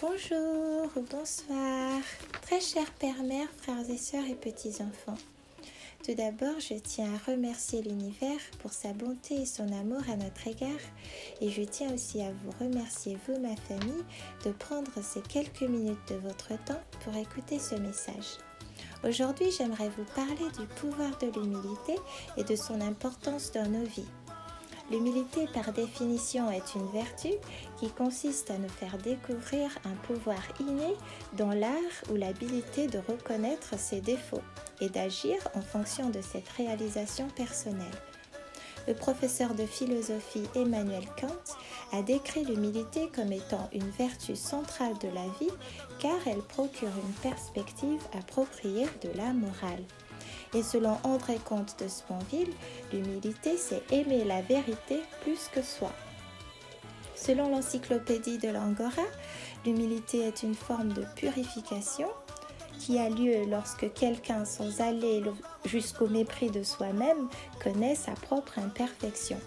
Bonjour ou bonsoir, très chers pères, mères, frères et sœurs et petits-enfants. Tout d'abord, je tiens à remercier l'univers pour sa bonté et son amour à notre égard. Et je tiens aussi à vous remercier, vous, ma famille, de prendre ces quelques minutes de votre temps pour écouter ce message. Aujourd'hui, j'aimerais vous parler du pouvoir de l'humilité et de son importance dans nos vies. L'humilité, par définition, est une vertu qui consiste à nous faire découvrir un pouvoir inné dans l'art ou l'habilité de reconnaître ses défauts et d'agir en fonction de cette réalisation personnelle. Le professeur de philosophie Emmanuel Kant a décrit l'humilité comme étant une vertu centrale de la vie car elle procure une perspective appropriée de la morale. Et selon André Comte de Sponville, l'humilité, c'est aimer la vérité plus que soi. Selon l'encyclopédie de l'Angora, l'humilité est une forme de purification qui a lieu lorsque quelqu'un, sans aller jusqu'au mépris de soi-même, connaît sa propre imperfection.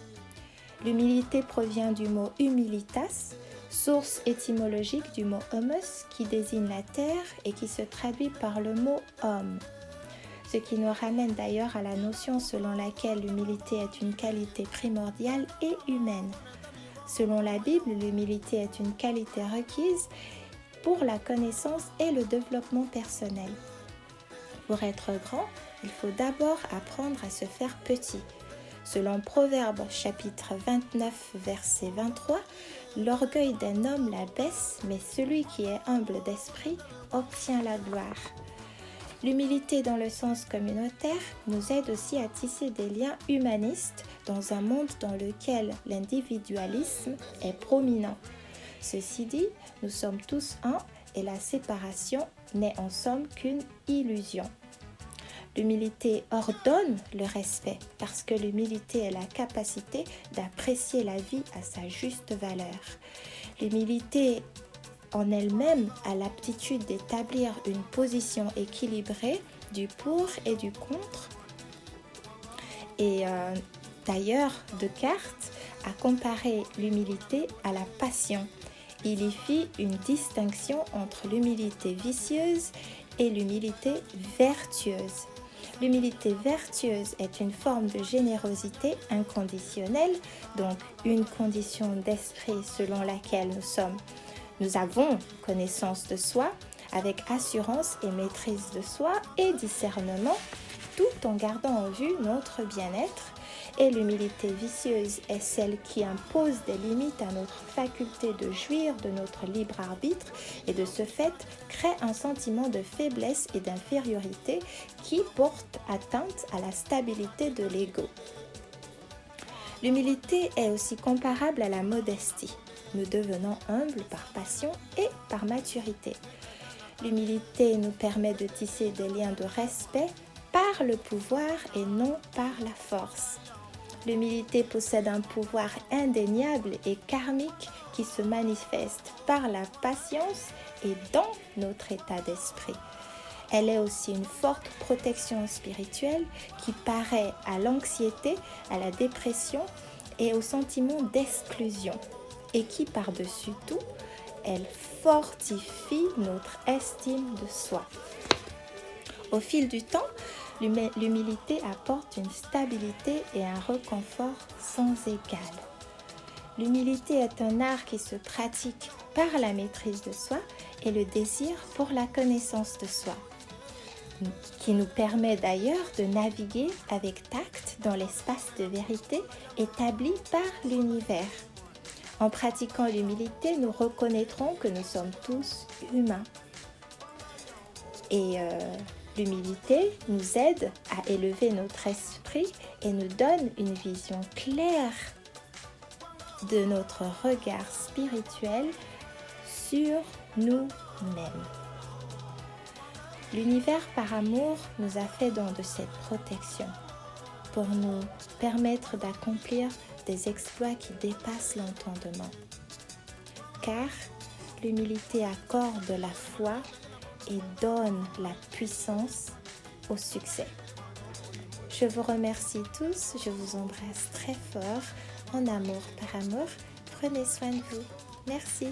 L'humilité provient du mot humilitas, source étymologique du mot homos qui désigne la terre et qui se traduit par le mot homme. Ce qui nous ramène d'ailleurs à la notion selon laquelle l'humilité est une qualité primordiale et humaine. Selon la Bible, l'humilité est une qualité requise pour la connaissance et le développement personnel. Pour être grand, il faut d'abord apprendre à se faire petit. Selon Proverbes chapitre 29 verset 23, l'orgueil d'un homme la baisse, mais celui qui est humble d'esprit obtient la gloire. L'humilité dans le sens communautaire nous aide aussi à tisser des liens humanistes dans un monde dans lequel l'individualisme est prominent. Ceci dit, nous sommes tous un et la séparation n'est en somme qu'une illusion. L'humilité ordonne le respect parce que l'humilité est la capacité d'apprécier la vie à sa juste valeur. L'humilité en elle-même a l'aptitude d'établir une position équilibrée du pour et du contre. Et d'ailleurs, Descartes a comparé l'humilité à la passion. Il y fit une distinction entre l'humilité vicieuse et l'humilité vertueuse. L'humilité vertueuse est une forme de générosité inconditionnelle, donc une condition d'esprit selon laquelle nous avons connaissance de soi avec assurance et maîtrise de soi et discernement tout en gardant en vue notre bien-être. Et l'humilité vicieuse est celle qui impose des limites à notre faculté de jouir de notre libre arbitre et de ce fait crée un sentiment de faiblesse et d'infériorité qui porte atteinte à la stabilité de l'ego. L'humilité est aussi comparable à la modestie. Nous devenons humbles par passion et par maturité. L'humilité nous permet de tisser des liens de respect par le pouvoir et non par la force. L'humilité possède un pouvoir indéniable et karmique qui se manifeste par la patience et dans notre état d'esprit. Elle est aussi une forte protection spirituelle qui paraît à l'anxiété, à la dépression et au sentiment d'exclusion. Et qui, par-dessus tout, elle fortifie notre estime de soi. Au fil du temps, l'humilité apporte une stabilité et un réconfort sans égal. L'humilité est un art qui se pratique par la maîtrise de soi et le désir pour la connaissance de soi, qui nous permet d'ailleurs de naviguer avec tact dans l'espace de vérité établi par l'univers. En pratiquant l'humilité, nous reconnaîtrons que nous sommes tous humains. Et l'humilité nous aide à élever notre esprit et nous donne une vision claire de notre regard spirituel sur nous-mêmes. L'univers par amour nous a fait don de cette protection pour nous permettre d'accomplir des exploits qui dépassent l'entendement. Car l'humilité accorde la foi et donne la puissance au succès. Je vous remercie tous, je vous embrasse très fort, en amour par amour. Prenez soin de vous. Merci.